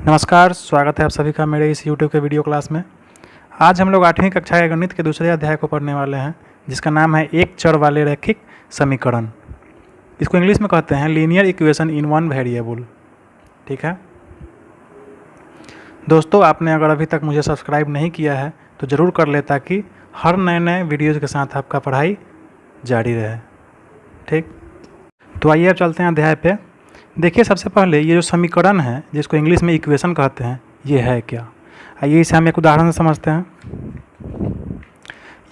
नमस्कार, स्वागत है आप सभी का मेरे इस यूट्यूब के वीडियो क्लास में। आज हम लोग 8वीं कक्षा के गणित के दूसरे अध्याय को पढ़ने वाले हैं, जिसका नाम है एक चर वाले रैखिक समीकरण। इसको इंग्लिश में कहते हैं linear equation in one variable. ठीक है दोस्तों, आपने अगर अभी तक मुझे सब्सक्राइब नहीं किया है तो ज़रूर कर ले, ताकि हर नए वीडियोज़ के साथ आपका पढ़ाई जारी रहे। ठीक, तो आइए अब चलते हैं अध्याय पे। देखिए, सबसे पहले ये जो समीकरण है, जिसको इंग्लिश में इक्वेशन कहते हैं, ये है क्या। आइए इसे हम एक उदाहरण से समझते हैं।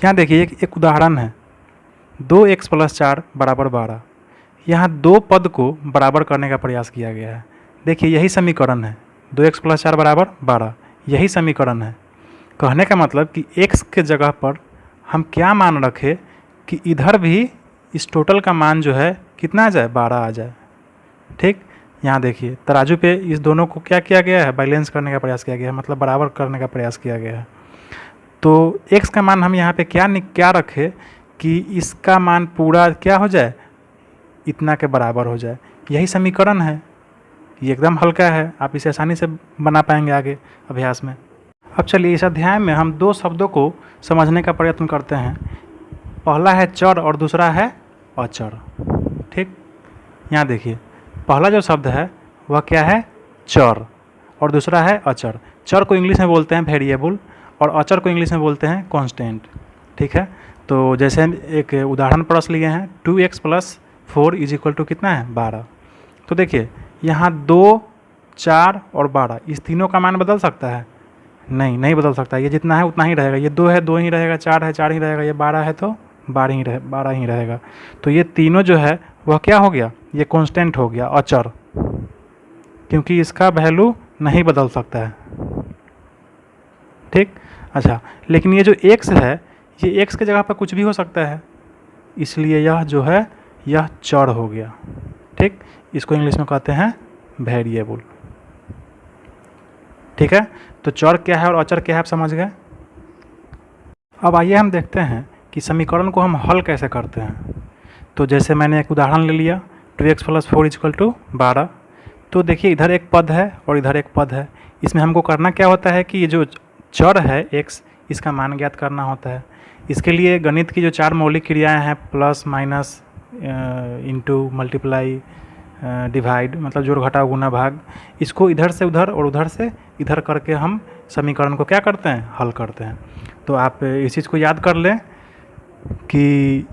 यहाँ देखिए एक उदाहरण है, 2x + 4 = 12। यहाँ दो पद को बराबर करने का प्रयास किया गया है। देखिए यही समीकरण है, 2x + 4 = 12, यही समीकरण है। कहने का मतलब कि x के जगह पर हम क्या मान रखें कि इधर भी इस टोटल का मान जो है कितना आ जाए, 12 आ जाए। ठीक, यहाँ देखिए तराजू पे इस दोनों को क्या किया गया है, बैलेंस करने का प्रयास किया गया है, मतलब बराबर करने का प्रयास किया गया है। तो x का मान हम यहाँ पे क्या रखें कि इसका मान पूरा क्या हो जाए, इतना के बराबर हो जाए। यही समीकरण है, ये एकदम हल्का है, आप इसे आसानी से बना पाएंगे आगे अभ्यास में। अब चलिए इस अध्याय में हम दो शब्दों को समझने का प्रयत्न करते हैं। पहला है चर और दूसरा है अचर। ठीक, यहाँ देखिए पहला जो शब्द है वह क्या है, चर, और दूसरा है अचर। चर को इंग्लिश में बोलते हैं वेरिएबल और अचर को इंग्लिश में बोलते हैं कांस्टेंट। ठीक है, तो जैसे एक उदाहरण प्रश्न लिए हैं, 2x + 4 = कितना है, 12। तो देखिए यहाँ 2, 4 और 12, इस तीनों का मान बदल सकता है? नहीं बदल सकता। ये जितना है उतना ही रहेगा। ये 2 है 2 ही रहेगा, 4 है 4 ही रहेगा, ये 12 है तो 12 ही रहेगा। तो ये तीनों जो है वह क्या हो गया, ये कांस्टेंट हो गया, अचर, क्योंकि इसका वैल्यू नहीं बदल सकता है। ठीक, अच्छा, लेकिन ये जो x है, ये x के जगह पर कुछ भी हो सकता है, इसलिए यह जो है यह चर हो गया। ठीक, इसको इंग्लिश में कहते हैं वेरिएबल। ठीक है, तो चर क्या है और अचर क्या है आप समझ गए। अब आइए हम देखते हैं कि समीकरण को हम हल कैसे करते हैं। तो जैसे मैंने एक उदाहरण ले लिया, 2x + 4 = 12। तो देखिए इधर एक पद है और इधर एक पद है। इसमें हमको करना क्या होता है कि ये जो चर है x, इसका मान ज्ञात करना होता है। इसके लिए गणित की जो 4 मौलिक क्रियाएं हैं, plus, minus, into, multiply, divide, मतलब जोड़ घटाव गुना भाग, इसको इधर से उधर और उधर से इधर करके हम समीकरण को क्या करते हैं, हल करते हैं। तो आप इस चीज़ को याद कर लें कि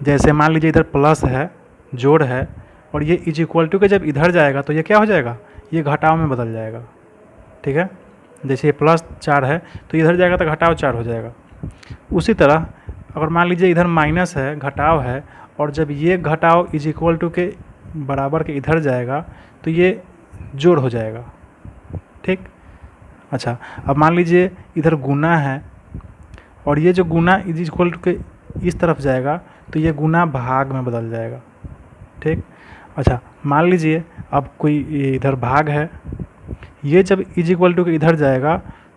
जैसे मान लीजिए इधर प्लस है, जोड़ है, और ये = के जब इधर जाएगा तो ये क्या हो जाएगा, ये घटाव में बदल जाएगा। ठीक है, जैसे ये +4 है तो इधर जाएगा तो घटाव 4 हो जाएगा। उसी तरह अगर मान लीजिए इधर माइनस है, घटाव है, और जब ये घटाव = के बराबर के इधर जाएगा तो ये जोड़ हो जाएगा। ठीक, अच्छा, अब मान लीजिए इधर गुना है और ये जो गुना = के इस तरफ जाएगा तो ये गुना भाग में बदल जाएगा। ठीक, अच्छा, मान लीजिए अब कोई इधर भाग है, ये जब = के इधर जाएगा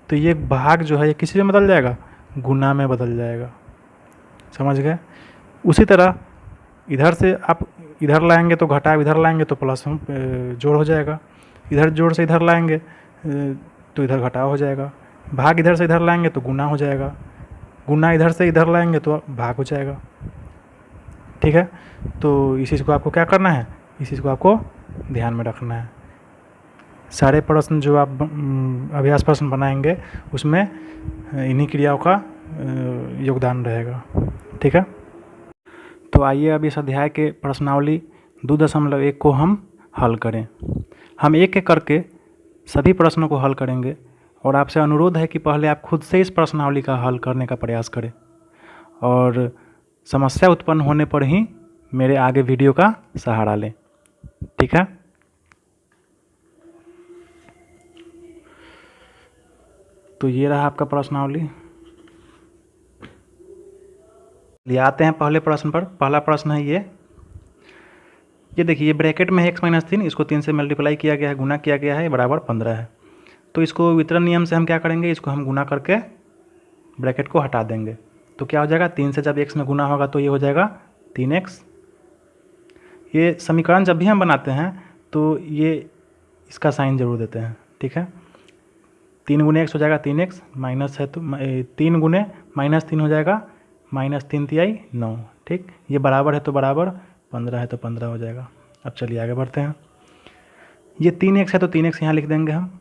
तो ये भाग जो है ये किस में बदल जाएगा, गुना में बदल जाएगा। समझ गए। उसी तरह इधर से आप इधर लाएंगे तो घटाव, इधर लाएंगे तो प्लस जोड़ हो जाएगा। इधर जोड़ से इधर लाएंगे तो इधर घटाव हो जाएगा। भाग इधर से इधर लाएंगे तो गुना हो जाएगा। गुना इधर से इधर लाएंगे तो भाग हो जाएगा। ठीक है, तो इस चीज़ को आपको क्या करना है, इस चीज़ को आपको ध्यान में रखना है। सारे प्रश्न जो आप अभ्यास प्रश्न बनाएंगे उसमें इन्हीं क्रियाओं का योगदान रहेगा। ठीक है, तो आइए अब इस अध्याय के प्रश्नावली 2.1 को हम हल करें। हम एक एक करके सभी प्रश्नों को हल करेंगे और आपसे अनुरोध है कि पहले आप खुद से इस प्रश्नावली का हल करने का प्रयास करें और समस्या उत्पन्न होने पर ही मेरे आगे वीडियो का सहारा लें। ठीक है, तो ये रहा आपका प्रश्नावली। ले आते हैं पहले प्रश्न पर। पहला प्रश्न है ये देखिए, ये ब्रैकेट में है x - 3, इसको 3 से मल्टीप्लाई किया गया है, गुना किया गया है, ये बराबर 15 है। तो इसको वितरण नियम से हम क्या करेंगे, इसको हम गुना करके ब्रैकेट को हटा देंगे। तो क्या हो जाएगा, 3 से जब x में गुना होगा तो ये हो जाएगा 3x। ये समीकरण जब भी हम बनाते हैं तो ये इसका साइन ज़रूर देते हैं। ठीक है। 3 गुने x हो जाएगा 3x, माइनस है तो 3 गुने -3 हो जाएगा, -3 तिहाई 9, ठीक। ये बराबर है तो बराबर, 15 है तो 15 हो जाएगा। अब चलिए आगे बढ़ते हैं। ये 3x है तो 3x यहाँ लिख देंगे हम।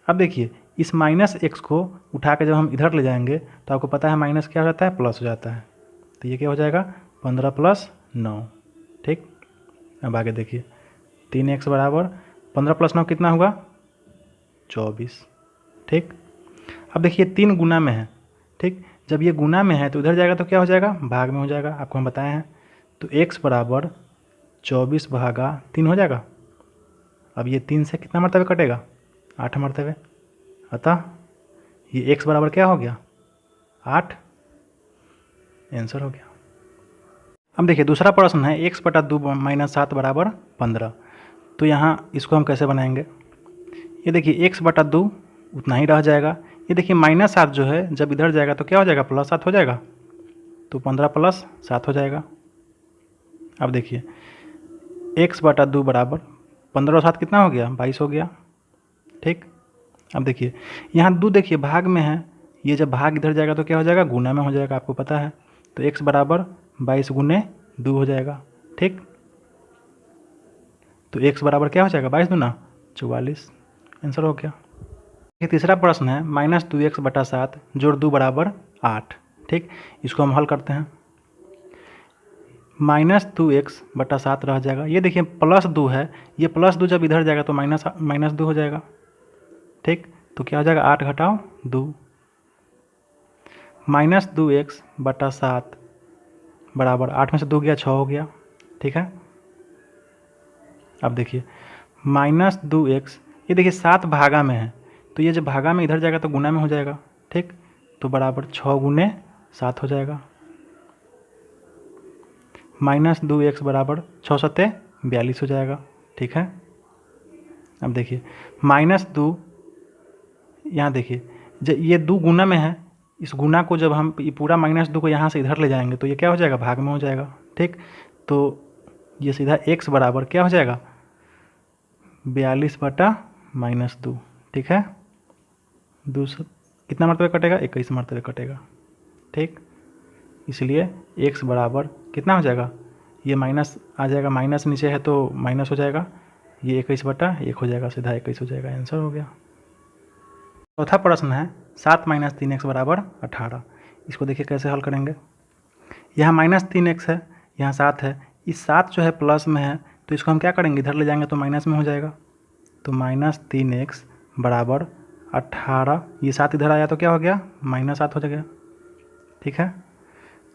अब देखिए इस -x को उठा के जब हम इधर ले जाएंगे तो आपको पता है माइनस क्या हो जाता है, प्लस हो जाता है। तो ये क्या हो जाएगा, 15 + 9, ठीक। अब आगे देखिए 3x बराबर 15 + 9 कितना हुआ, 24, ठीक। अब देखिए 3 गुना में है, ठीक। जब ये गुना में है तो इधर जाएगा तो क्या हो जाएगा, भाग में हो जाएगा, आपको हम बताए हैं। तो x बराबर 24/3 हो जाएगा। अब ये 3 से कितना मरतबे कटेगा, 8 मरतबे। अतः ये x बराबर क्या हो गया, 8, आंसर हो गया। अब देखिए दूसरा प्रश्न है x/2 - 7 बराबर 15। तो यहाँ इसको हम कैसे बनाएंगे, ये देखिए x/2 उतना ही रह जाएगा। ये देखिए -7 जो है जब इधर जाएगा तो क्या हो जाएगा, +7 हो जाएगा। तो 15 + 7 हो जाएगा। अब देखिए x/2 बराबर 15 और 7 कितना हो गया, 22 हो गया, ठीक। अब देखिए यहाँ 2 देखिए भाग में है, ये जब भाग इधर जाएगा तो क्या हो जाएगा, गुना में हो जाएगा, आपको पता है। तो x बराबर 22 गुने 2 हो जाएगा, ठीक। तो x बराबर क्या हो जाएगा, 22 दूना 44, आंसर हो गया। ये तीसरा प्रश्न है -2x/7 जोड़ 2 बराबर 8, ठीक। इसको हम हल करते हैं। -2x/7 रह जाएगा, ये देखिए +2 है, ये +2 जब इधर जाएगा तो -2 हो जाएगा, ठीक। तो क्या हो जाएगा, 8 घटाओ 2, -2x/7 बराबर 8 में से 2 गया 6 हो गया, ठीक है। अब देखिए -2x, ये देखिए 7 भागा में है, तो ये जब भागा में इधर जाएगा तो गुना में हो जाएगा, ठीक। तो बराबर 6 गुने 7 हो जाएगा। -2x बराबर 6 सत्ते 42 हो जाएगा, ठीक है। अब देखिए -2, यहाँ देखिए ये 2 गुना में है, इस गुना को जब हम ये पूरा -2 को यहाँ से इधर ले जाएंगे तो ये क्या हो जाएगा, भाग में हो जाएगा, ठीक। तो ये सीधा x बराबर क्या हो जाएगा, 42/-2, ठीक है। कितना मरतबे कटेगा, 21 मरतबे कटेगा, ठीक। इसलिए x बराबर कितना हो जाएगा, ये माइनस आ जाएगा, माइनस नीचे है तो माइनस हो जाएगा, ये 21/1 हो जाएगा, सीधा 21 हो जाएगा, आंसर हो गया। चौथा प्रश्न है 7 - 3x बराबर 18। इसको देखिए कैसे हल करेंगे। यहाँ -3x है, यहाँ 7 है, इस 7 जो है प्लस में है तो इसको हम क्या करेंगे, इधर ले जाएंगे तो माइनस में हो जाएगा। तो -3x बराबर 18, ये 7 इधर आया तो क्या हो गया, -7 हो जाएगा, ठीक है।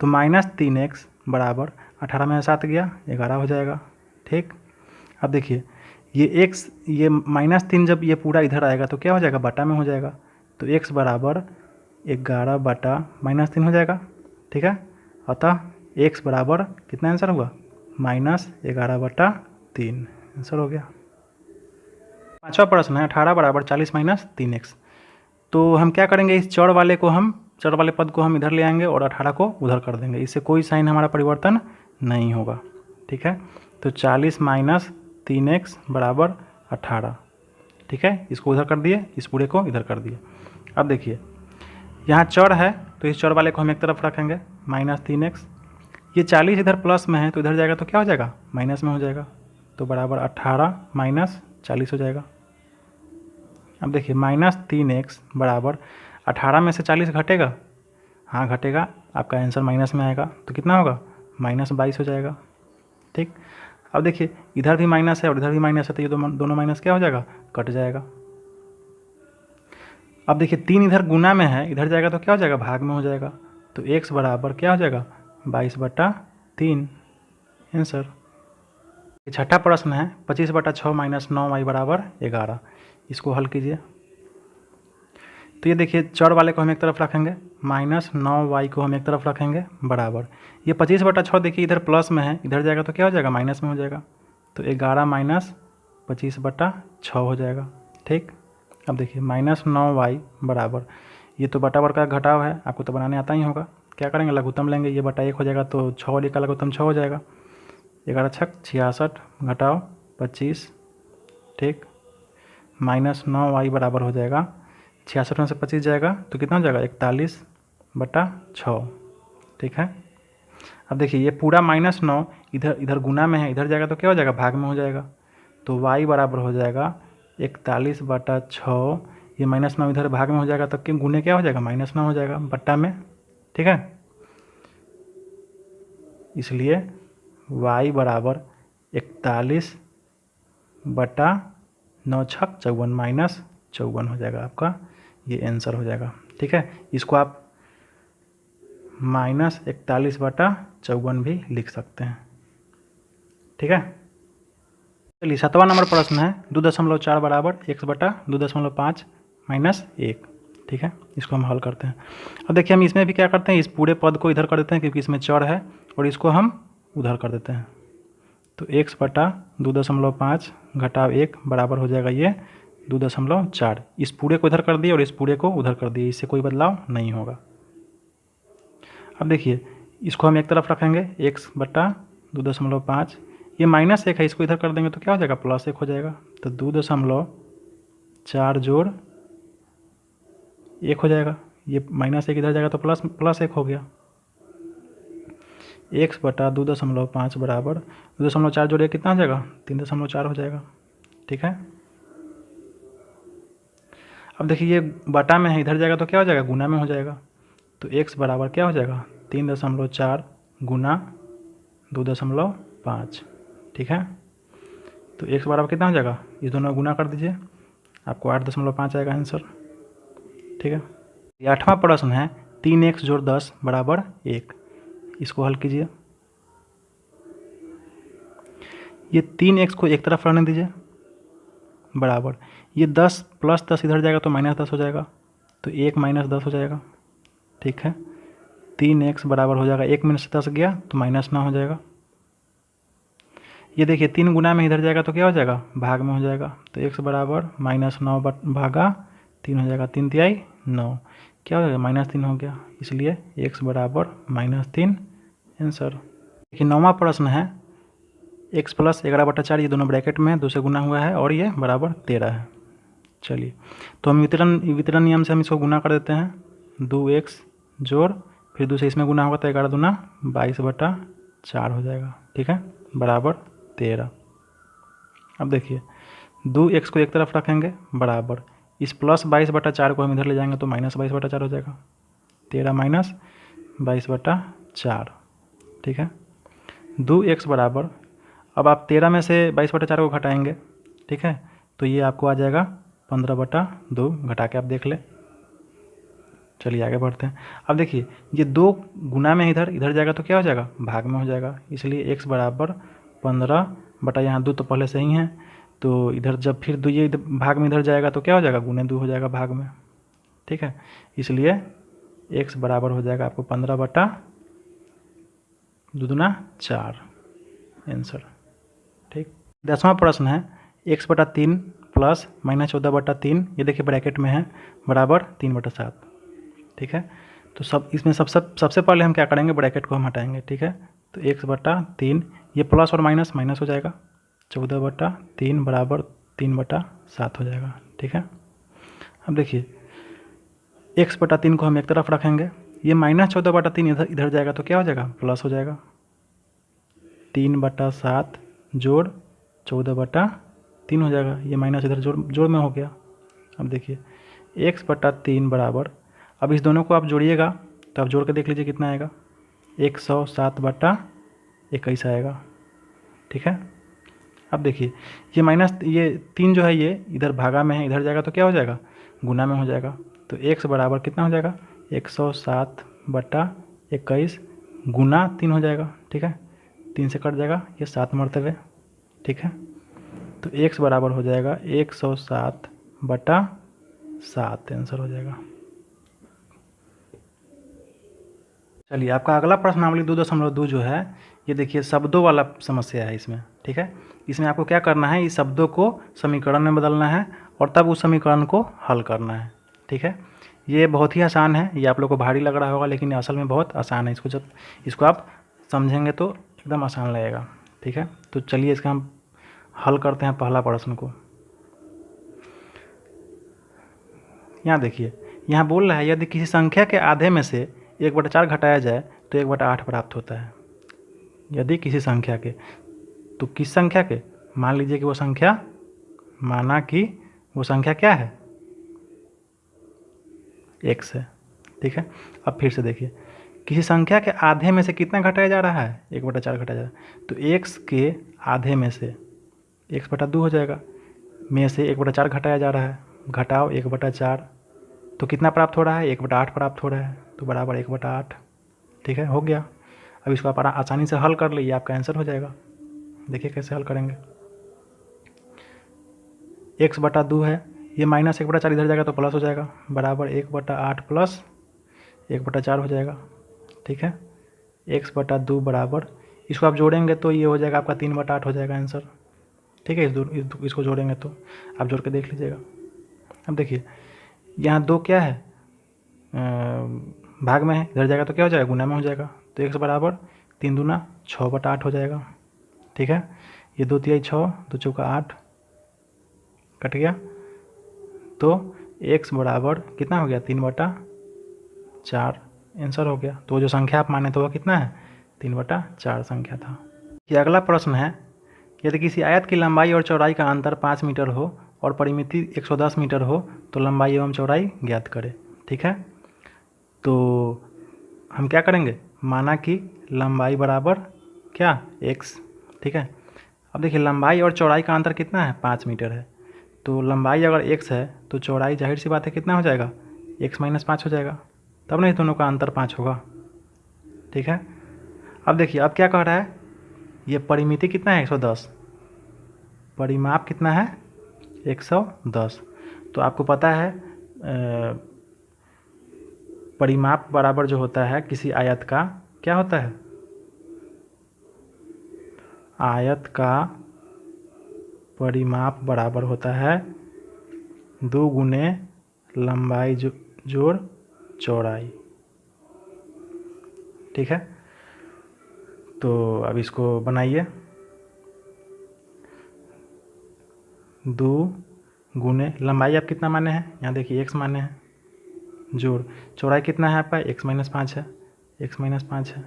तो -3x बराबर 18 में 7 गया 11 हो जाएगा, ठीक। अब देखिए ये x, ये -3 जब ये पूरा इधर आएगा तो क्या हो जाएगा, बटा में हो जाएगा। तो x बराबर 11/-3 हो जाएगा, ठीक है। अतः x बराबर कितना आंसर हुआ, -11/3, आंसर हो गया। पांचवा प्रश्न है 18 बराबर 40 - 3x। तो हम क्या करेंगे, इस चर वाले पद को हम इधर ले आएंगे और 18 को उधर कर देंगे, इससे कोई साइन हमारा परिवर्तन नहीं होगा, ठीक है। तो 40 - 3x बराबर 18, ठीक है। इसको उधर कर दिए, इस पूरे को इधर कर दिए। अब देखिए यहाँ चर है तो इस चर वाले को हम एक तरफ रखेंगे, -3x। ये 40 इधर प्लस में है तो इधर जाएगा तो क्या हो जाएगा, माइनस में हो जाएगा। तो बराबर 18 - 40 हो जाएगा। अब देखिए -3x बराबर 18 में से 40 घटेगा, हाँ घटेगा, आपका आंसर माइनस में आएगा। तो कितना होगा, -22 हो जाएगा, ठीक। अब देखिए इधर भी माइनस है और इधर भी माइनस है तो ये दोनों माइनस क्या हो जाएगा, कट जाएगा। अब देखिए 3 इधर गुना में है, इधर जाएगा तो क्या हो जाएगा, भाग में हो जाएगा। तो x बराबर क्या हो जाएगा, 22/3, आंसर। छठा प्रश्न है 25/6 - 9y बराबर 11। इसको हल कीजिए। तो ये देखिए चर वाले को हम एक तरफ रखेंगे, -9y को हम एक तरफ रखेंगे, बराबर ये 25/6 देखिए इधर प्लस में है, इधर जाएगा तो क्या हो जाएगा, माइनस में हो जाएगा। तो 11 - 25/6 हो जाएगा, ठीक। अब देखिए -9y बराबर, ये तो बटा का घटाव है, आपको तो बनाने आता ही होगा। क्या करेंगे, लघुत्तम लेंगे, ये बटा 1 हो जाएगा तो 6 वाले का लघुत्तम 6 हो जाएगा। 11 × 6 = 66 घटाओ 25, ठीक। -9y बराबर हो जाएगा 66 में से 25 जाएगा तो कितना हो जाएगा 41/6। ठीक है। अब देखिए ये पूरा -9 इधर इधर गुना में है, इधर जाएगा तो क्या हो जाएगा भाग में हो जाएगा। तो y बराबर हो जाएगा 41/6। ये -9 इधर भाग में हो जाएगा तब क्यों गुने क्या हो जाएगा -9 हो जाएगा बट्टा में। ठीक है। इसलिए y बराबर 41/9 छक 54 -54 हो जाएगा आपका, ये आंसर हो जाएगा। ठीक है। इसको आप -41/54 भी लिख सकते हैं। ठीक है। चलिए 7वां नंबर प्रश्न है 2.4 बराबर x/2.5 -1। ठीक है। इसको हम हल करते हैं। अब देखिए हम इसमें भी क्या करते हैं, इस पूरे पद को इधर कर देते हैं क्योंकि इसमें चर है, और इसको हम उधर कर देते हैं। तो x/2.5 घटाव 1 बराबर हो जाएगा ये 2.4। इस पूरे को इधर कर दिए और इस पूरे को उधर कर दिए, इससे कोई बदलाव नहीं होगा। अब देखिए इसको हम एक तरफ रखेंगे x/2.5, ये -1 है, इसको इधर कर देंगे तो क्या हो जाएगा +1 हो जाएगा। तो 2.4 जोड़ 1 हो जाएगा, ये -1 इधर जाएगा तो +1 हो गया। x/2.5 बराबर 2.4 जोड़िए कितना हो जाएगा 3.4 हो जाएगा। ठीक है। अब देखिए ये बटा में है, इधर जाएगा तो क्या हो जाएगा गुना में हो जाएगा। तो x बराबर क्या हो जाएगा 3.4 गुना 2.5। ठीक है। तो x बराबर कितना हो जाएगा, इस दोनों गुना कर दीजिए, आपको 8.5 आएगा आंसर। ठीक है। ये 8वां प्रश्न है 3x जोड़ 10 बराबर 1। इसको हल कीजिए। ये 3x को एक तरफ रहने दीजिए बराबर, ये 10 + 10 इधर जाएगा तो -10 हो जाएगा, तो 1 - 10 हो जाएगा। ठीक है। 3x बराबर हो जाएगा 1 में से 10 गया तो -9 हो जाएगा। ये देखिए 3 गुना में इधर जाएगा तो क्या हो जाएगा भाग में हो जाएगा। तो x बराबर -9 भागा 3 हो जाएगा, 3 तिहाई 9, क्या हो जाएगा -3 हो गया। इसलिए x बराबर -3 आंसर। देखिए 9वां प्रश्न है x + 11/4, ये दोनों ब्रैकेट में 2 से गुना हुआ है और ये बराबर 13 है। चलिए तो हम वितरण नियम से हम इसको गुना कर देते हैं। 2x जोड़ फिर 2 से इसमें गुना होगा तो 11 दूना 22/4 हो जाएगा। ठीक है। बराबर 13। अब देखिए 2x को एक तरफ रखेंगे बराबर, इस +22/4 को हम इधर ले जाएंगे तो -22/4 हो जाएगा। 13 - 22/4। ठीक है। 2x बराबर, अब आप 13 में से 22/4 को घटाएंगे। ठीक है। तो ये आपको आ जाएगा 15/2, घटा के आप देख ले। चलिए आगे बढ़ते हैं। अब देखिए ये 2 गुना में इधर इधर जाएगा तो क्या हो जाएगा भाग में हो जाएगा। इसलिए x बराबर 15 यहाँ 2 तो पहले से ही है, तो इधर जब फिर 2 ये भाग में इधर जाएगा तो क्या हो जाएगा गुने 2 हो जाएगा भाग में। ठीक है। इसलिए x बराबर हो जाएगा आपको 15/2×4 आंसर। ठीक। 10वां प्रश्न है x/3 + -14/3, ये देखिए ब्रैकेट में है, बराबर 3/7। ठीक है। तो इसमें सबसे पहले हम क्या करेंगे ब्रैकेट को हम हटाएंगे। ठीक है। तो x/3, ये प्लस और माइनस हो जाएगा, 14/3 बराबर 3/7 हो जाएगा। ठीक है। अब देखिए x/3 को हम एक तरफ रखेंगे, ये -14/3 इधर जाएगा तो क्या हो जाएगा प्लस हो जाएगा। 3/7 जोड़ 14/3 हो जाएगा, ये माइनस इधर जोड़ में हो गया। अब देखिए x/3 बराबर, अब इस दोनों को आप जोड़िएगा तो आप जोड़ के देख लीजिए कितना आएगा, 107/21 आएगा। ठीक है। अब देखिए ये ये 3 जो है ये इधर भागा में है, इधर जाएगा तो क्या हो जाएगा गुना में हो जाएगा। तो x बराबर कितना हो जाएगा 107/21 गुना 3 हो जाएगा। ठीक है। 3 से कट जाएगा, ये 7 मरतबे। ठीक है। तो x बराबर हो जाएगा 107/7 आंसर हो जाएगा। चलिए आपका अगला प्रश्नावली 2.2 जो है, ये देखिए शब्दों वाला समस्या है इसमें। ठीक है। इसमें आपको क्या करना है, इस शब्दों को समीकरण में बदलना है और तब उस समीकरण को हल करना है। ठीक है। ये बहुत ही आसान है, ये आप लोग को भारी लग रहा होगा लेकिन असल में बहुत आसान है। इसको आप समझेंगे तो एकदम आसान लगेगा। ठीक है। तो चलिए इसका हम हल करते हैं पहला प्रश्न को। यहाँ देखिए, यहाँ बोल रहा है यदि किसी संख्या के आधे में से 1/4 घटाया जाए तो 1/8 प्राप्त होता है। यदि किसी संख्या के, तो किस संख्या के, मान लीजिए कि वो संख्या, माना कि वो संख्या क्या है, x है, ठीक है। अब फिर से देखिए, किसी संख्या के आधे में से कितना घटाया जा रहा है, 1/4 घटाया जा रहा है, तो x के आधे में से x/2 हो जाएगा, में से 1/4 घटाया जा रहा है, घटाओ 1/4, तो कितना प्राप्त हो रहा है, 1/8 प्राप्त हो रहा है, तो बराबर 1/8, ठीक है, हो गया। अब इसको आप आसानी से हल कर लीजिए, आपका आंसर हो जाएगा। देखिए कैसे हल करेंगे। x/2 है, ये माइनस 1/4 इधर जाएगा तो प्लस हो जाएगा, बराबर 1/8 प्लस 1/4 हो जाएगा, ठीक है। x/2 बराबर, इसको आप जोड़ेंगे तो ये हो जाएगा आपका 3/8 हो जाएगा आंसर, ठीक है। इसको जोड़ेंगे तो आप जोड़ के देख लीजिएगा। अब देखिए, यहाँ 2 क्या है, भाग में है, इधर जाएगा तो क्या हो जाएगा, गुना में हो जाएगा, तो x बराबर 3 दूना 6/8 हो जाएगा, ठीक है। ये 2 तिहाई 6, 2 चौका 8 कट गया, तो x बराबर कितना हो गया, 3/4 आंसर हो गया। तो जो संख्या आप माने तो वह कितना है, 3/4 संख्या था। ये अगला प्रश्न है, यदि किसी आयत की लंबाई और चौड़ाई का अंतर 5 मीटर हो और परिमिति 110 मीटर हो तो लंबाई एवं चौड़ाई ज्ञात करें, ठीक है। तो हम क्या करेंगे, माना कि लंबाई बराबर क्या, x, ठीक है। अब देखिए, लंबाई और चौड़ाई का अंतर कितना है, 5 मीटर है, तो लंबाई अगर x है तो चौड़ाई जाहिर सी बात है कितना हो जाएगा, x - 5 हो जाएगा, तब नहीं दोनों का अंतर 5 होगा, ठीक है। अब देखिए, अब क्या कह रहा है, ये परिमिति कितना है, 110, परिमाप कितना है, 110। तो आपको पता है परिमाप बराबर जो होता है किसी आयत का, क्या होता है, आयत का परिमाप बराबर होता है 2 गुने लंबाई जोड़ चौड़ाई, ठीक है। तो अब इसको बनाइए, 2 गुने लंबाई आप कितना माने हैं, यहाँ देखिए x माने हैं, जोड़ चौड़ाई कितना है आपका, x - 5 है, x - 5 है,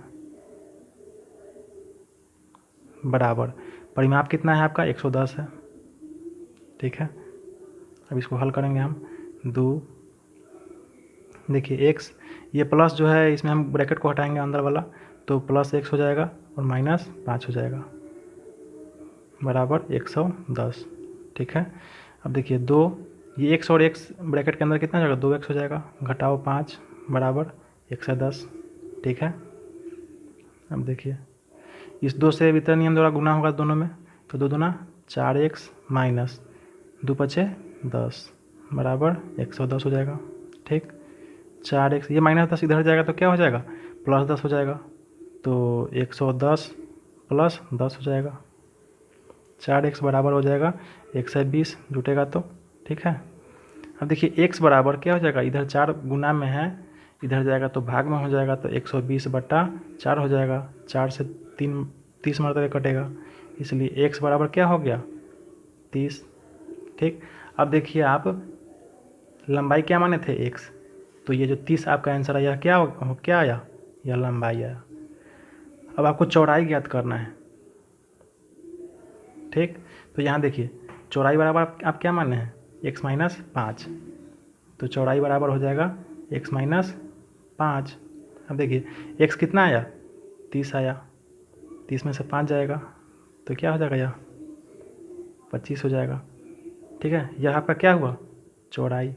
बराबर परिमाप कितना है आपका, 110 है, ठीक है। अब इसको हल करेंगे हम, 2, देखिए x, ये प्लस जो है इसमें हम ब्रैकेट को हटाएंगे अंदर वाला, तो प्लस x हो जाएगा और -5 हो जाएगा, बराबर 110, ठीक है। अब देखिए 2, ये x और x ब्रैकेट के अंदर कितना हो जाएगा, 2x हो जाएगा, घटाओ 5 बराबर 110, ठीक है। अब देखिए, इस 2 से वितरण नियम द्वारा गुना होगा दोनों में, तो 2 दूना 4x माइनस 2 पचे 10 बराबर 110 हो जाएगा, ठीक। 4x, ये -10 इधर जाएगा तो क्या हो जाएगा, +10 हो जाएगा, तो 110 + 10 हो जाएगा, 4x बराबर हो जाएगा 120, जुटेगा तो, ठीक है। अब देखिए x बराबर क्या हो जाएगा, इधर 4 गुना में है, इधर जाएगा तो भाग में हो जाएगा, तो 120/4 हो जाएगा, 4 से 30 मरतबे कटेगा, इसलिए x बराबर क्या हो गया, 30, ठीक। अब देखिए, आप लंबाई क्या माने थे, x, तो ये जो 30 आपका आंसर आया, क्या आया, यह लंबाई आया। अब आपको चौड़ाई ज्ञात करना है, ठीक। तो यहाँ देखिए, चौड़ाई बराबर आप क्या माने हैं, x - 5, तो चौड़ाई बराबर हो जाएगा x - 5। अब देखिए, x कितना आया, 30 आया, 30 में से 5 जाएगा तो क्या हो जाएगा, यह 25 हो जाएगा, ठीक है। यह आपका क्या हुआ, चौड़ाई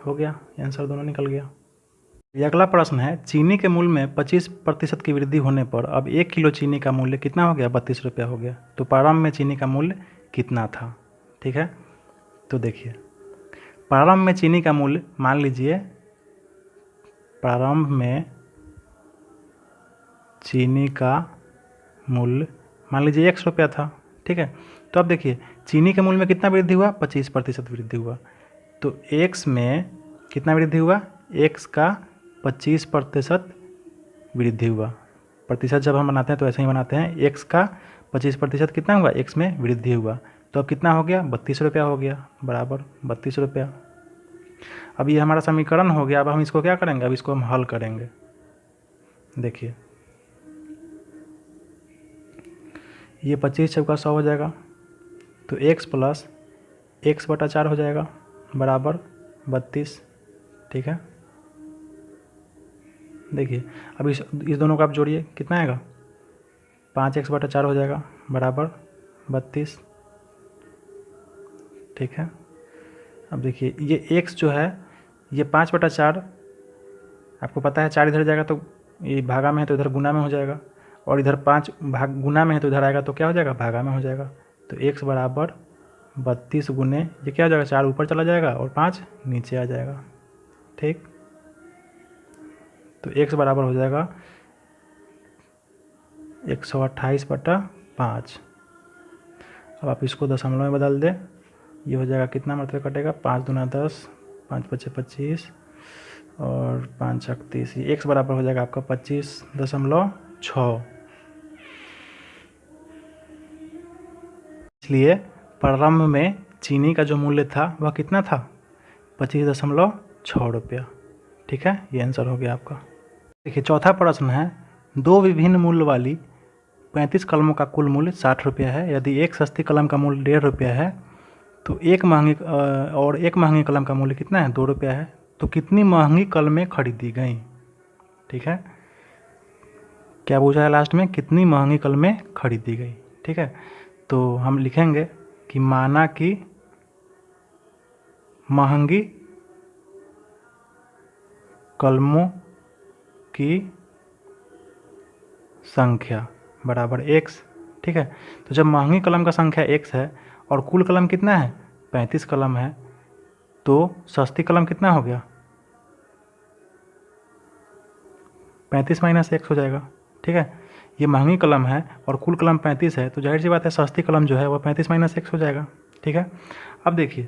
हो गया, आंसर दोनों निकल गया। ये अगला प्रश्न है, चीनी के मूल्य में 25% की वृद्धि होने पर अब 1 किलो चीनी का मूल्य कितना हो गया, 32 रुपया हो गया। तो प्रारंभ में चीनी का मूल्य कितना था, ठीक है। तो देखिए, प्रारंभ में चीनी का मूल्य, मान लीजिए प्रारंभ में चीनी का मूल्य मान लीजिए 100 रुपया था, ठीक है। तो अब देखिए, चीनी के मूल्य में कितना वृद्धि हुआ, 25% वृद्धि हुआ, तो x में कितना वृद्धि हुआ, x का 25% वृद्धि हुआ। प्रतिशत जब हम बनाते हैं तो ऐसे ही बनाते हैं, x का 25% कितना हुआ, x में वृद्धि हुआ, तो अब कितना हो गया, 32 रुपया हो गया, बराबर 32 रुपया, अब ये हमारा समीकरण हो गया। अब हम इसको क्या करेंगे, अब इसको हम हल करेंगे। देखिए ये 25 चौका 100 हो जाएगा, तो x प्लस x बटा 4 हो जाएगा बराबर 32। ठीक है, देखिए अब इस दोनों को आप जोड़िए, कितना आएगा, 5x बटा 4 हो जाएगा बराबर 32। ठीक है, अब देखिए ये x जो है ये 5 बटा 4, आपको पता है 4 इधर जाएगा तो ये भागा में है तो इधर गुना में हो जाएगा, और इधर 5 भाग गुना में है तो इधर आएगा तो क्या हो जाएगा, भागा में हो जाएगा। तो x बराबर 32 गुने ये क्या हो जाएगा, 4 ऊपर चला जाएगा और 5 नीचे आ जाएगा। ठीक, तो x बराबर हो जाएगा 128 बटा 5। अब आप इसको दशमलव में बदल दें, ये हो जाएगा कितना मतलब कटेगा, 5 दूना 10, 5 पचे 25 और 5 31। ये x बराबर हो जाएगा आपका 25.6। इसलिए प्रारंभ में चीनी का जो मूल्य था वह कितना था, 25.6 रुपया। ठीक है, ये आंसर हो गया आपका। देखिए चौथा प्रश्न है, दो विभिन्न मूल्य वाली 35 कलमों का कुल मूल्य 60 रुपया है। यदि एक सस्ती कलम का मूल्य 1.5 रुपया है तो एक महंगी कलम का मूल्य कितना है, 2 रुपया है। तो कितनी महंगी कलमें खरीदी गई। ठीक है, क्या पूछा है लास्ट में, कितनी महंगी कलमें खरीदी गई। ठीक है, तो हम लिखेंगे कि माना कि महंगी कलमों की संख्या बराबर x। ठीक है, तो जब महंगी कलम का संख्या x है और कुल कलम कितना है, 35 कलम है, तो सस्ती कलम कितना हो गया, 35 माइनस x हो जाएगा। ठीक है, ये महंगी कलम है और कुल कलम 35 है, तो जाहिर सी बात है सस्ती कलम जो है वह 35 माइनस x हो जाएगा। ठीक है, अब देखिए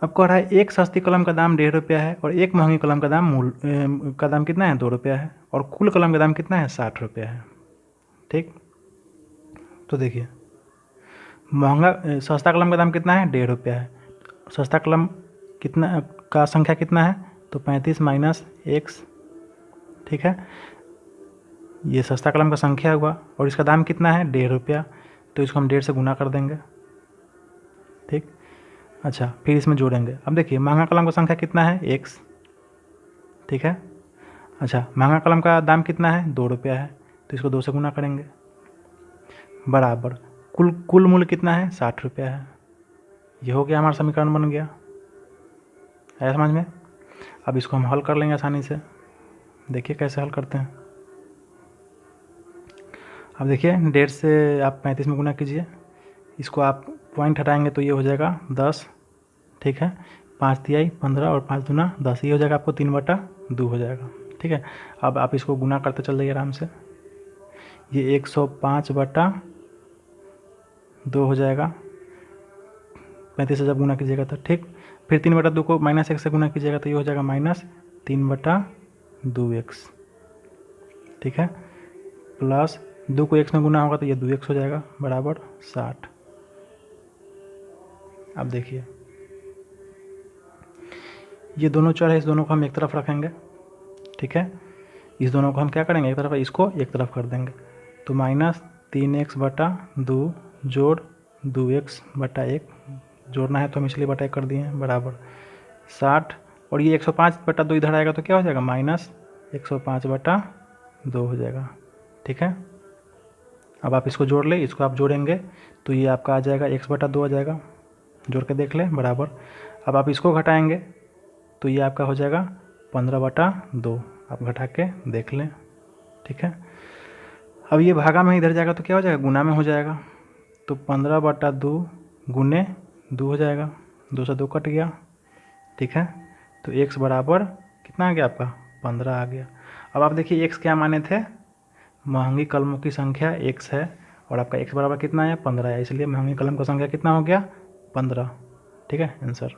अब कह रहा है एक सस्ती कलम का दाम 1.5 रुपया है और एक महंगी कलम का दाम कितना है, 2 रुपया है, और कुल कलम का दाम कितना है, 60 रुपया है। ठीक, तो देखिए सस्ता कलम का दाम कितना है, 1.5 रुपया है। सस्ता कलम कितना का संख्या कितना है, तो 35 माइनस x। ठीक है, ये सस्ता कलम का संख्या हुआ और इसका दाम कितना है, 1.5 रुपया, तो इसको हम 1.5 से गुना कर देंगे। ठीक, अच्छा फिर इसमें जोड़ेंगे। अब देखिए महंगा कलम का संख्या कितना है, x। ठीक है, अच्छा महंगा कलम का दाम कितना है, 2 रुपया है, तो इसको 2 से गुना करेंगे बराबर कुल मूल्य कितना है, 60 रुपया है। ये हो गया, हमारा समीकरण बन गया। आया समझ में। अब इसको हम हल कर लेंगे आसानी से। देखिए कैसे हल करते हैं। अब देखिए 1.5 से आप 35 में गुना कीजिए, इसको आप पॉइंट हटाएंगे तो ये हो जाएगा 10। ठीक है, 5 तिहाई 15 और 5 दूना 10, ये हो जाएगा आपको 3/2 हो जाएगा। ठीक है, अब आप इसको गुना करते चल जाइए आराम से, ये 105/2 हो जाएगा 35 से जब गुना कीजिएगा तो। ठीक, फिर 3/2 को -1 से गुना कीजिएगा तो ये हो जाएगा -3/2x। ठीक है, प्लस 2 को x में गुना होगा तो ये 2x हो जाएगा बराबर 60। अब देखिए ये दोनों चर है, इस दोनों को हम एक तरफ रखेंगे। ठीक है, इस दोनों को हम क्या करेंगे, एक तरफ, इसको एक तरफ कर देंगे, तो -3x/2 जोड़ 2x/1 जोड़ना है तो हम इसलिए बटा 1 कर दिए हैं बराबर 60। और ये 105/2 इधर आएगा तो क्या हो जाएगा, -105/2 हो जाएगा। ठीक है, अब आप इसको जोड़ ले, इसको आप जोड़ेंगे तो ये आपका आ जाएगा x/2 आ जाएगा, जोड़ के देख लें बराबर। अब आप इसको घटाएंगे तो ये आपका हो जाएगा 15/2, आप घटा के देख लें। ठीक है, अब ये भागा में इधर जाएगा तो क्या हो जाएगा, गुना में हो जाएगा, तो 15/2 गुने 2 हो जाएगा, 2 से 2 कट गया। ठीक है, तो x बराबर कितना आ गया आपका, 15 आ गया। अब आप देखिए x क्या माने थे, महंगी कलमों की संख्या x है और आपका x बराबर कितना है, 15 है, इसलिए महंगी कलम का संख्या कितना हो गया, 15। ठीक है, आंसर।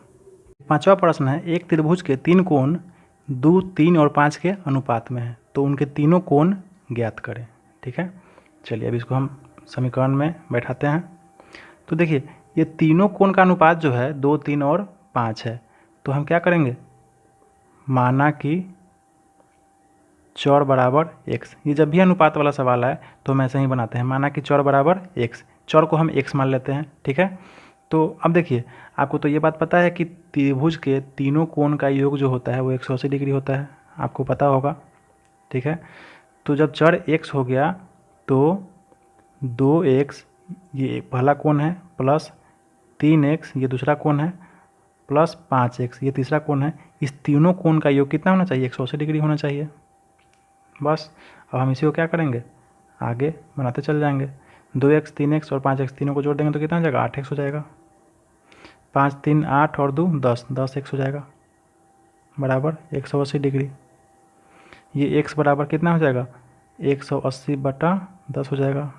पांचवा प्रश्न है, एक त्रिभुज के 3 कोण 2, 3 और 5 के अनुपात में है, तो उनके तीनों कोण ज्ञात करें। ठीक है, चलिए अब इसको हम समीकरण में बैठाते हैं। तो देखिए ये तीनों कोण का अनुपात जो है 2, 3 और 5 है, तो हम क्या करेंगे, माना कि चौर बराबर x, ये जब भी अनुपात वाला सवाल आए तो हम ऐसे ही बनाते हैं, माना कि चौर बराबर x, चौर को हम x मान लेते हैं, ठीक है। तो अब देखिए, आपको तो ये बात पता है कि त्रिभुज के तीनों कोण का योग जो होता है वो 180 डिग्री होता है, आपको पता होगा, ठीक है। तो जब चर x हो गया तो 2x ये पहला कोण है, प्लस 3x ये दूसरा कोण है, प्लस 5x ये तीसरा कोण है, इस तीनों कोण का योग कितना होना चाहिए, 180 डिग्री होना चाहिए। बस अब हम इसी को क्या करेंगे, आगे बनाते चल जाएंगे। 2x 3x और 5x तीनों को जोड़ देंगे तो कितना हो जाएगा, 8x हो जाएगा। 5 3 8 और 2 10, 10x हो जाएगा बराबर 180 डिग्री। ये x बराबर कितना हो जाएगा, 180/10 हो जाएगा,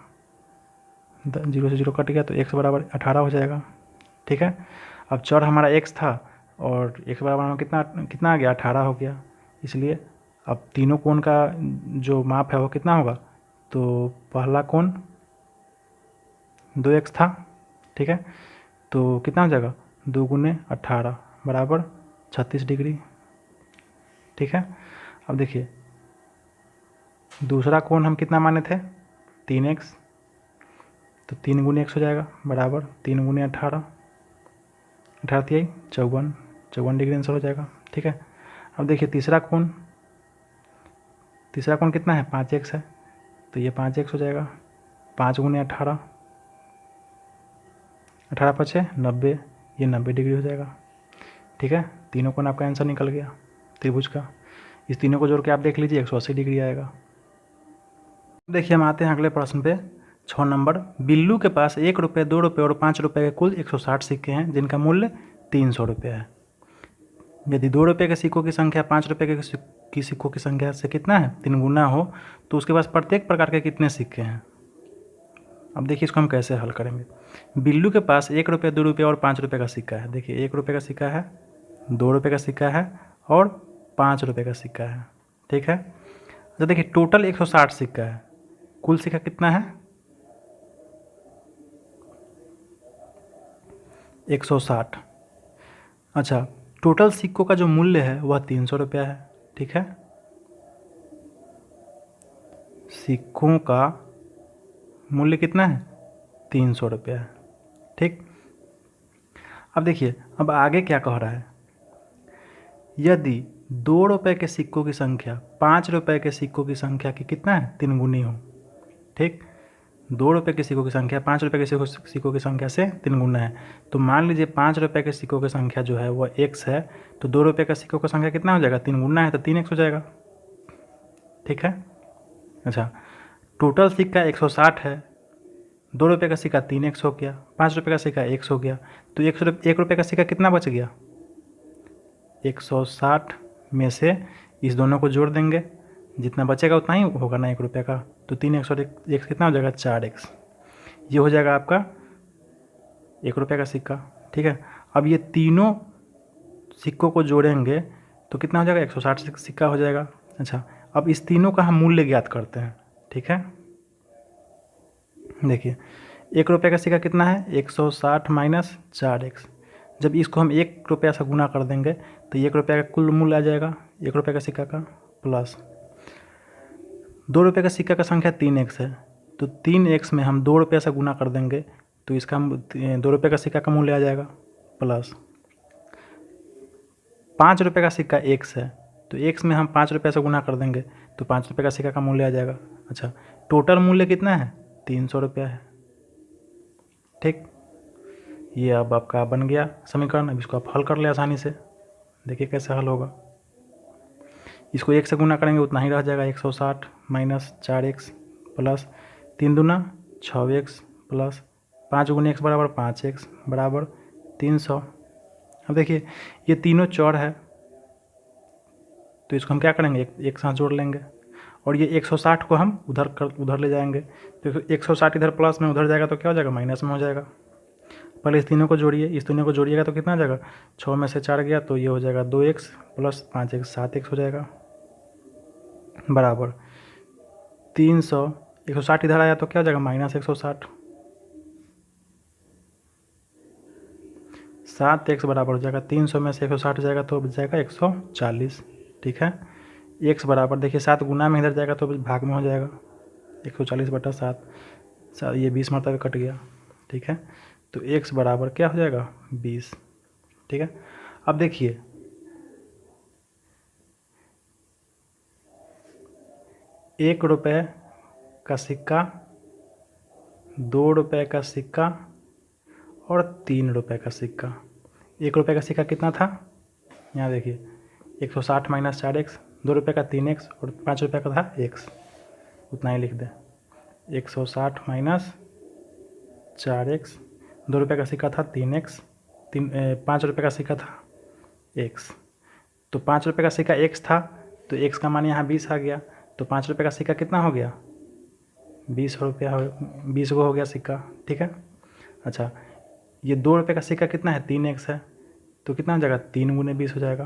0 से 0 कट गया तो x बराबर 18 हो जाएगा, ठीक है। अब चर हमारा x था और x बराबर हमारा कितना कितना आ गया, 18 हो गया, इसलिए अब तीनों कोण का जो माप है वो कितना होगा, तो पहला कोण 2x था, ठीक है, तो कितना हो जाएगा 2 × 18 बराबर 36 डिग्री, ठीक है। अब देखिए दूसरा कोण हम कितना माने थे, 3x, तो 3 × x हो जाएगा बराबर 3 × 18, 18 3 54, 54 डिग्री आंसर हो जाएगा, ठीक है। अब देखिए तीसरा कोण कितना है, 5x है, तो ये 5x हो जाएगा, 5 × 18, 18 × 5 = 90, ये 90 डिग्री हो जाएगा, ठीक है। तीनों कोण आपका आंसर निकल गया त्रिभुज का। इस तीनों को जोड़ के आप देख लीजिए 180 डिग्री आएगा। देखिए हम आते हैं अगले प्रश्न पे, 6 नंबर। बिल्लू के पास 1 रुपये, 2 रुपये और 5 रुपये के कुल 160 सिक्के हैं जिनका मूल्य 300 रुपये है। यदि 2 रुपये के सिक्कों की संख्या 5 रुपये की सिक्कों की संख्या से कितना है, 3 गुना हो, तो उसके पास प्रत्येक प्रकार के कितने सिक्के हैं। अब देखिए इसको हम कैसे हल करेंगे। बिल्लू के पास 1 रुपये, 2 रुपये और 5 रुपये का सिक्का है। देखिए 1 रुपये का सिक्का है, 2 रुपये का सिक्का है और 5 रुपये का सिक्का है, ठीक है। तो देखिए टोटल 160 सिक्का है, कुल सिक्का कितना है, 160। अच्छा, टोटल सिक्कों का जो मूल्य है वह 300 रुपया है, ठीक है। सिक्कों का मूल्य कितना है, 300 रुपया है, ठीक। अब देखिए अब आगे क्या कह रहा है, यदि 2 रुपये के सिक्कों की संख्या 5 रुपये के सिक्कों की संख्या की कितना है, 3 गुनी हो, ठीक। 2 रुपये के सिक्कों की संख्या 5 रुपये के सिक्कों की संख्या से 3 गुना है, तो मान लीजिए 5 रुपये के सिक्कों की संख्या जो है वह x है, तो 2 रुपये का सिक्कों की संख्या कितना हो जाएगा, 3 गुना है तो 3x हो जाएगा, ठीक है। अच्छा, टोटल सिक्का 160 है, 2 रुपये का सिक्का 3x हो गया, 5 रुपये का सिक्का x हो गया, तो 1 रुपये का सिक्का कितना बच गया, 160 में से इस दोनों को जोड़ देंगे, जितना बचेगा उतना ही होगा ना 1 रुपये का, तो 3x और x कितना हो जाएगा, 4x। ये हो जाएगा आपका 1 रुपये का सिक्का, ठीक है। अब ये तीनों सिक्कों को जोड़ेंगे तो कितना हो जाएगा, 160 सिक्का हो जाएगा। अच्छा, अब इस तीनों का हम मूल्य ज्ञात करते हैं, ठीक है। देखिए 1 रुपये का सिक्का कितना है, 160 माइनस 4x। जब इसको हम 1 रुपया से गुना कर देंगे तो 1 रुपये का कुल मूल्य आ जाएगा 1 रुपये का सिक्का का, प्लस 2 रुपये का सिक्का का संख्या 3x है, तो 3x में हम 2 रुपये से गुना कर देंगे तो इसका 2 रुपये का सिक्का का मूल्य आ जाएगा, प्लस 5 रुपये का सिक्का x है, तो x में हम 5 रुपये से गुना कर देंगे तो 5 रुपये का सिक्का का मूल्य आ जाएगा। अच्छा, टोटल मूल्य कितना है, 300 रुपया है, ठीक। ये अब आपका बन गया समीकरण। अब इसको आप हल कर ले आसानी से, देखिए कैसे हल होगा। इसको 1 से गुना करेंगे उतना ही रह जाएगा, 160 माइनस 4x प्लस 3 दूना 6x प्लस 5 गुना x बराबर 5x बराबर 300। अब देखिए ये तीनों चौर है तो इसको हम क्या करेंगे, एक साथ जोड़ लेंगे और ये 160 को हम उधर ले जाएंगे, तो 160 इधर प्लस में उधर जाएगा तो क्या हो जाएगा, माइनस में हो जाएगा। पहले इस तीनों को जोड़िए, इस तीनों को जोड़िएगा तो कितना आ जाएगा, 6 में से 4 गया तो ये हो जाएगा 2x प्लस 5x 7x हो जाएगा बराबर 300। 160 इधर आया तो क्या हो जाएगा, माइनस 160। 7x बराबर हो जाएगा 300 में से 160 जाएगा तो बच जाएगा 140। ठीक है, x बराबर देखिए 7 गुना में इधर जाएगा तो भाग में हो जाएगा 140/7, ये 20 मरतबे कट गया। ठीक है, तो x बराबर क्या हो जाएगा 20। ठीक है, अब देखिए 1 रुपये का सिक्का, 2 रुपये का सिक्का और 3 रुपये का सिक्का। 1 रुपये का सिक्का कितना था, यहाँ देखिए 160 माइनस 4x, 2 रुपये का 3x और 5 रुपये का था x, उतना ही लिख दें। 160 माइनस 4x, 2 रुपये का सिक्का था 3x, 5 रुपये का सिक्का था x। तो 5 रुपये का सिक्का x था तो x का मान यहाँ 20 आ गया, तो 5 रुपये का सिक्का कितना हो गया 20 रुपया, 20 गो हो गया सिक्का। ठीक है, अच्छा ये 2 रुपये का सिक्का कितना है 3x है, तो कितना हो जाएगा 3 गुने 20 हो जाएगा,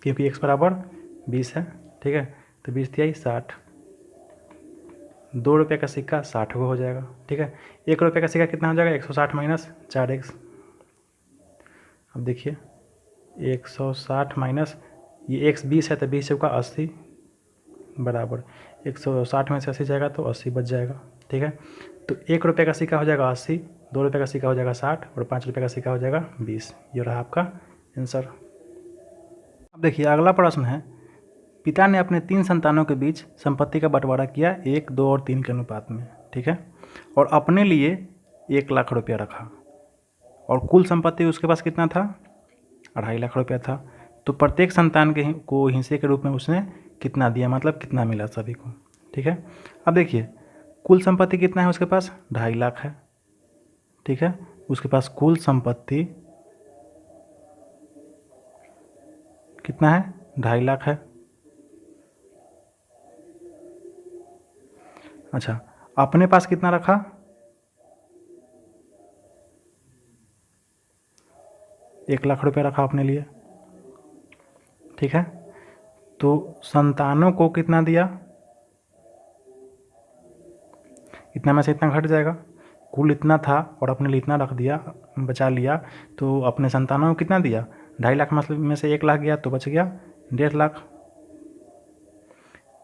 क्योंकि x बराबर 20 है। ठीक है, तो 20 तिहाई 60, 2 रुपये का सिक्का 60 गो हो जाएगा। ठीक है, 1 रुपये का सिक्का कितना हो जाएगा 160 माइनस 4x। अब देखिए 160 माइनस ये x 20 है तो 20 चौका 80 बराबर 160 में से 80 जाएगा तो 80 बच जाएगा। ठीक है, तो 1 रुपये का सिक्का हो जाएगा 80, 2 रुपये का सिक्का हो जाएगा 60 और 5 रुपये का सिक्का हो जाएगा 20। ये रहा आपका आंसर। अब देखिए अगला प्रश्न है, पिता ने अपने 3 संतानों के बीच संपत्ति का बंटवारा किया 1, 2 और 3 के अनुपात में। ठीक है, और अपने लिए 1 लाख रुपया रखा और कुल संपत्ति उसके पास कितना था 2.5 लाख रुपया था। तो प्रत्येक संतान के को हिस्से के रूप में उसने कितना दिया, मतलब कितना मिला सभी को। ठीक है, अब देखिए कुल संपत्ति कितना है उसके पास 2.5 लाख है। ठीक है, उसके पास कुल संपत्ति कितना है 2.5 लाख है। अच्छा, अपने पास कितना रखा 1 लाख रुपया रखा अपने लिए। ठीक है, तो संतानों को कितना दिया, इतना में से इतना घट जाएगा, कुल इतना था और अपने लिए इतना रख दिया बचा लिया, तो अपने संतानों को कितना दिया 2.5 लाख मतलब में से 1 लाख गया तो बच गया 1.5 लाख।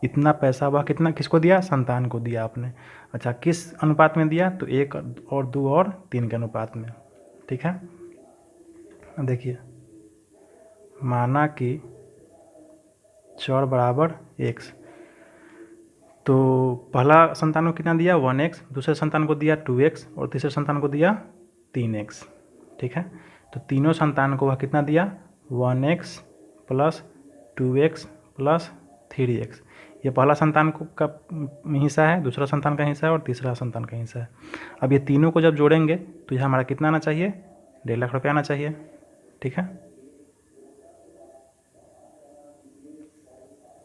इतना पैसा वह कितना किसको दिया संतान को दिया आपने। अच्छा, किस अनुपात में दिया, तो 1 और 2 और 3 के अनुपात में। ठीक है, देखिए माना कि चौर बराबर x, तो पहला संतान को कितना दिया 1x, दूसरे संतान को दिया 2x और तीसरे संतान को दिया 3x। ठीक है, तो तीनों संतान को वह कितना दिया 1x plus 2x plus 3x। ये पहला संतान को का हिस्सा है, दूसरा संतान का हिस्सा है और तीसरा संतान का हिस्सा है। अब ये तीनों को जब जोड़ेंगे तो यह हमारा कितना आना चाहिए 1.5 लाख रुपया आना चाहिए। ठीक है,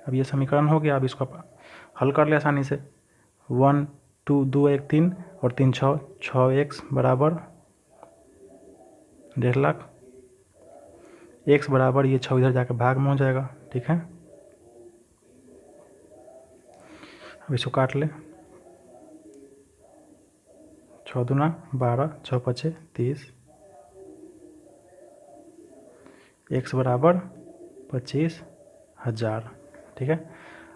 अब ये समीकरण हो गया। अब इसको हल कर ले आसानी से, 1 2 2 1 3 और 3 6, 6x बराबर 1.5 लाख, x बराबर ये 6 इधर जाकर भाग में हो जाएगा। ठीक है, अब इसको काट ले, 6 दूना 12, 6 पचे 30, x बराबर 25,000। ठीक है,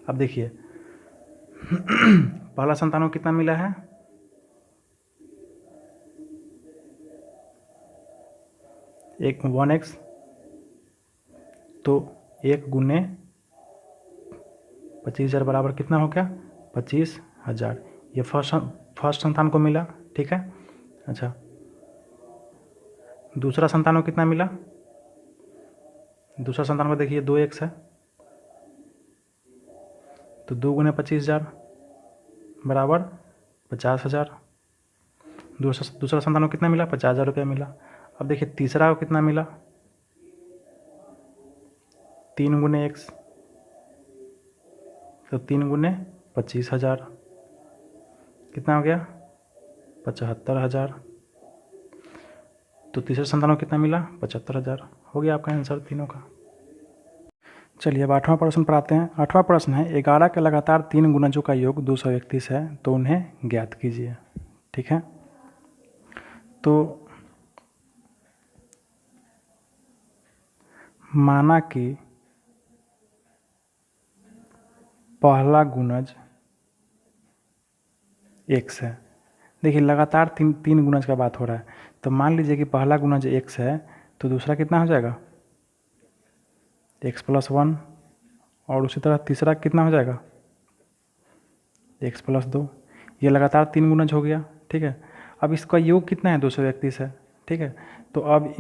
अब देखिए पहला संतान को कितना मिला है 1x, तो 1 गुने 25,000 बराबर कितना हो गया 25,000। ये फर्स्ट संतान को मिला। ठीक है, अच्छा दूसरा संतान को कितना मिला, दूसरा संतान को देखिए 2x है, तो 2 गुने 25,000 बराबर 50,000। दूसरा संतान को कितना मिला 50,000 रुपया मिला। अब देखिए तीसरा को कितना मिला 3 गुने x, तो 3 गुने 25,000 कितना हो गया 75,000। तो तीसरे संतान को कितना मिला 75,000। हो गया आपका आंसर तीनों का। चलिए अब 8वां प्रश्न पर आते हैं। 8वां प्रश्न है 11 के लगातार 3 गुणजों का योग 231 है, तो उन्हें ज्ञात कीजिए। ठीक है, तो माना कि पहला गुणज x है। देखिए लगातार तीन गुणज का बात हो रहा है, तो मान लीजिए कि पहला गुणज x है तो दूसरा कितना हो जाएगा x+1, और उसी तरह तीसरा कितना हो जाएगा x+2। ये लगातार तीन गुणज हो गया, ठीक है। अब इसका योग कितना है 231 है, ठीक है। तो अब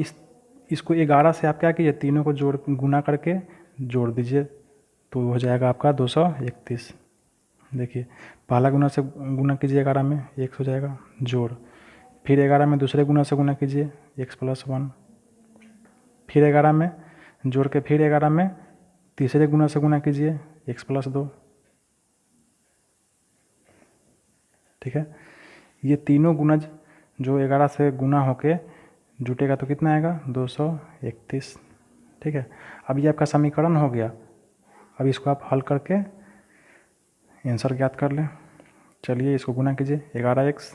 इसको 11 से आप क्या कीजिए, तीनों को गुना करके जोड़ दीजिए, तो हो जाएगा आपका 231। देखिए पहला गुना से गुना कीजिए 11 में, x हो जाएगा, जोड़, फिर 11 में दूसरे गुना से गुना कीजिए x+1, फिर 11 में जोड़ के फिर 11 में तीसरे गुना से गुना कीजिए x+2, ठीक है। ये तीनों गुणज जो 11 से गुना होके जुटेगा तो कितना आएगा 231, ठीक है। अब ये आपका समीकरण हो गया। अब इसको आप हल करके आंसर ज्ञात कर लें। चलिए इसको गुना कीजिए, 11x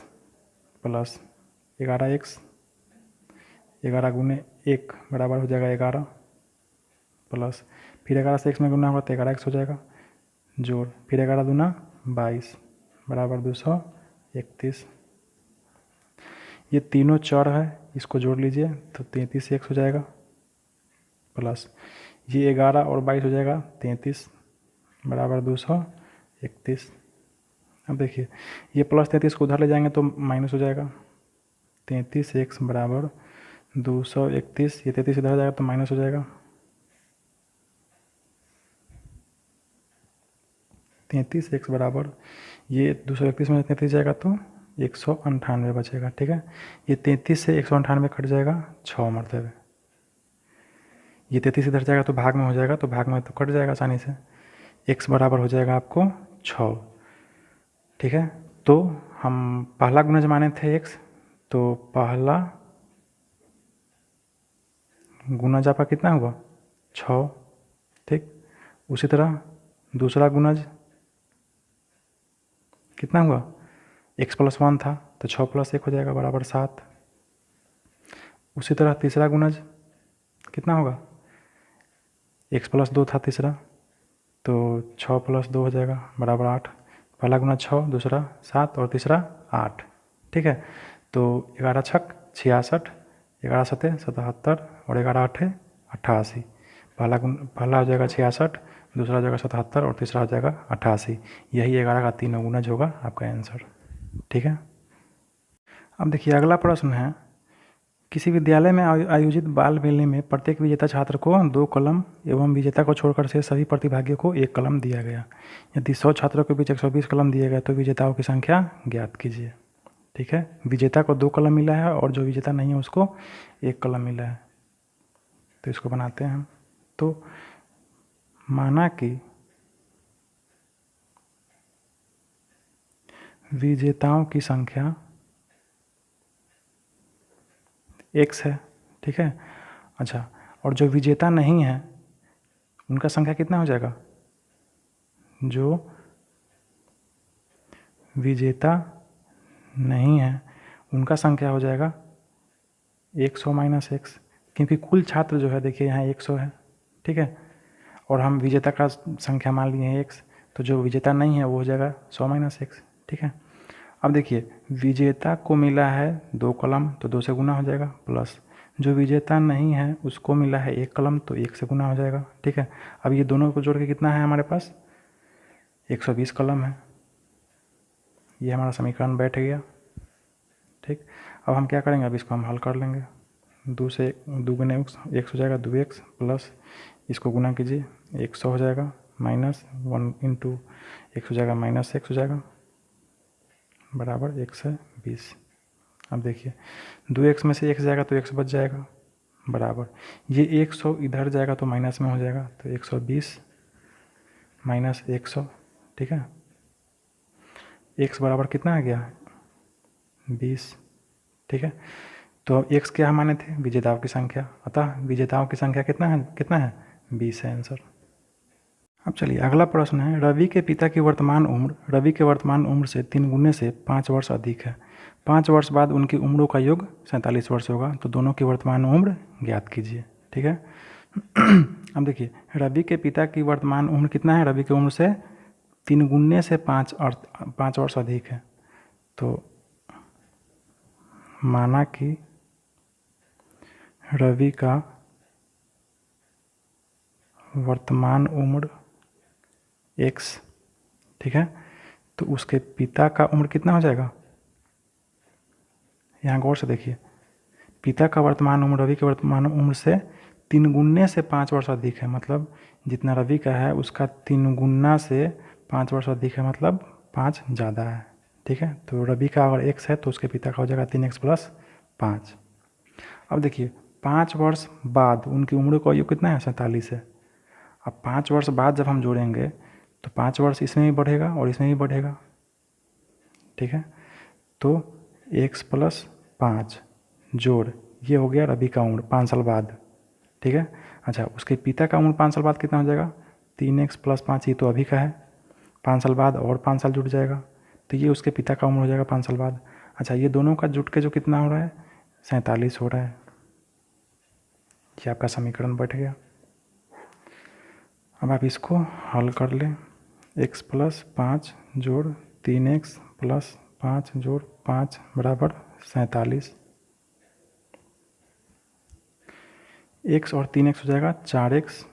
प्लस 11x, 11 गुने 1 बराबर हो जाएगा 11, प्लस फिर 11 से x में गुना होगा तो 11x हो जाएगा, जोड़, फिर 11 दूना 22 बराबर 231। ये तीनों चर है, इसको जोड़ लीजिए तो 33x हो जाएगा, प्लस ये 11 और 22 हो जाएगा 33 बराबर 231। अब देखिए ये प्लस 33 को उधर ले जाएंगे तो माइनस हो जाएगा, 33x बराबर 231। ये 33 इधर जाएगा तो माइनस हो जाएगा, 33x बराबर ये 231 में 33 जाएगा तो 198 बचेगा, ठीक है। ये 33 से 198 कट जाएगा 6 मरतबे। ये 33 इधर जाएगा तो भाग में हो जाएगा, तो भाग में तो कट जाएगा आसानी से। x बराबर हो जाएगा आपको 6, ठीक है। तो हम पहला गुणज माने थे x, तो पहला गुणज आपका कितना हुआ 6, ठीक। उसी तरह दूसरा गुणज कितना हुआ x+1 था तो 6 + 1 हो जाएगा बराबर 7। उसी तरह तीसरा गुणज कितना होगा, x+2 था तीसरा, तो 6 + 2 हो जाएगा बराबर 8। पहला गुणज 6, दूसरा 7 और तीसरा 8, ठीक है। तो 11 छक 66, 11 सते 77 और 11 आठे 88। पहला हो जाएगा 66, दूसरा हो जाएगा 77 और तीसरा हो जाएगा 88। यही 11 का तीनों गुणज होगा आपका आंसर, ठीक है। अब देखिए अगला प्रश्न है, किसी विद्यालय में आयोजित बाल मेले में प्रत्येक विजेता छात्र को 2 कलम एवं विजेता को छोड़कर से सभी प्रतिभागियों को 1 कलम दिया गया। यदि 100 छात्रों के बीच 120 कलम दिए गए तो विजेताओं की संख्या ज्ञात कीजिए, ठीक है। विजेता को 2 कलम मिला है और जो विजेता नहीं है उसको 1 कलम मिला है। तो इसको बनाते हैं हम। तो माना कि विजेताओं की संख्या x है, ठीक है। अच्छा, और जो विजेता नहीं है उनका संख्या कितना हो जाएगा, जो विजेता नहीं है उनका संख्या हो जाएगा 100 - x, क्योंकि कुल छात्र जो है देखिए यहाँ 100 है, ठीक है। और हम विजेता का संख्या मान लिए हैं x, तो जो विजेता नहीं है वो हो जाएगा 100 - x, ठीक है। अब देखिए विजेता को मिला है 2 कलम तो 2 से गुना हो जाएगा, प्लस जो विजेता नहीं है उसको मिला है 1 कलम तो 1 से गुना हो जाएगा, ठीक है। अब ये दोनों को जोड़ के कितना है हमारे पास 120 कलम है। ये हमारा समीकरण बैठ गया, ठीक। अब हम क्या करेंगे, अब इसको हम हल कर लेंगे। 2 से 2 गुने x हो जाएगा 2x, प्लस इसको गुना कीजिए 100 हो जाएगा, -1 × x हो जाएगा -x हो जाएगा बराबर 120। अब देखिए 2x में से x जाएगा तो x बच जाएगा बराबर ये 100 इधर जाएगा तो माइनस में हो जाएगा, तो 120 - 100, ठीक है। x बराबर कितना आ गया 20, ठीक है। तो x क्या माने थे, विजेताओं की संख्या, अतः विजेताओं की संख्या कितना है 20 है आंसर। अब चलिए अगला प्रश्न है, रवि के पिता की वर्तमान उम्र से 3 गुने से 5 वर्ष अधिक है। 5 वर्ष बाद उनकी उम्रों का योग 47 वर्ष होगा, तो दोनों की वर्तमान उम्र ज्ञात कीजिए, ठीक है। अब देखिए रवि के पिता की वर्तमान उम्र कितना है, रवि की उम्र से 3 गुने से 5 वर्ष अधिक है। तो माना कि रवि का वर्तमान उम्र x, ठीक है, तो उसके पिता का उम्र कितना हो जाएगा, यहाँ गौर से देखिए, पिता का वर्तमान उम्र रवि के वर्तमान उम्र से 3 गुने से 5 वर्ष अधिक है, मतलब जितना रवि का है उसका 3 गुना से 5 वर्ष अधिक है, मतलब 5 ज़्यादा है, ठीक है। तो रवि का अगर x है तो उसके पिता का हो जाएगा 3x + 5। अब देखिए 5 वर्ष बाद उनकी उम्र का आयु कितना है, 47 है। अब 5 वर्ष बाद जब हम जोड़ेंगे तो 5 वर्ष इसमें भी बढ़ेगा और इसमें भी बढ़ेगा, ठीक है। तो x + 5 जोड़ ये हो गया रवि का उम्र 5 साल बाद, ठीक है। अच्छा उसके पिता का उम्र 5 साल बाद कितना हो जाएगा, 3x + 5, ये तो अभी का है, 5 साल बाद और 5 साल जुड़ जाएगा, तो ये उसके पिता का उम्र हो जाएगा 5 साल बाद। अच्छा ये दोनों का जुट के जो कितना हो रहा है, 47 हो रहा है। ये आपका समीकरण बैठ गया। अब आप इसको हल कर लें, x + 5 जोड़ 3x + 5 जोड़ 5 बराबर 47। x और 3x हो जाएगा 4x,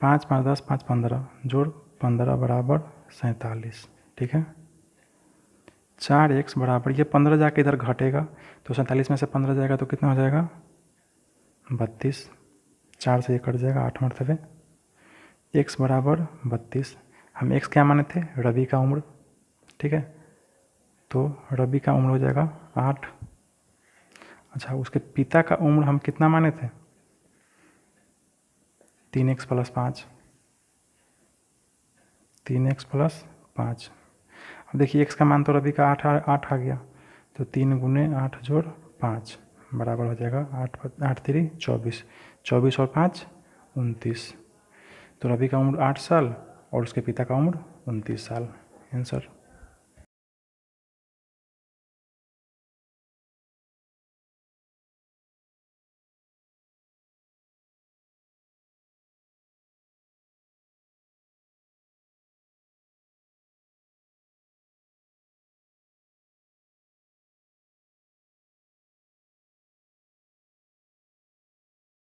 5 5 10 5 15 जोड़ 15 बराबर 47, ठीक है। 4x बराबर ये 15 जाके इधर घटेगा तो 47 में से 15 जाएगा तो कितना हो जाएगा, 32। 4 से ये कट जाएगा, 8 मरतबे x बराबर 32। हम x क्या माने थे, रवि का उम्र, ठीक है। तो रवि का उम्र हो जाएगा 8। अच्छा उसके पिता का उम्र हम कितना माने थे, 3x + 5, 3x + 5। अब देखिए x का मान तो रवि का 8 आ गया, तो 3 गुने 8 जोड़ 5 बराबर हो जाएगा 8 8 3 24, 24 और 5 29। तो रवि का उम्र 8 साल और उसके पिता का उम्र 29 साल। आंसर।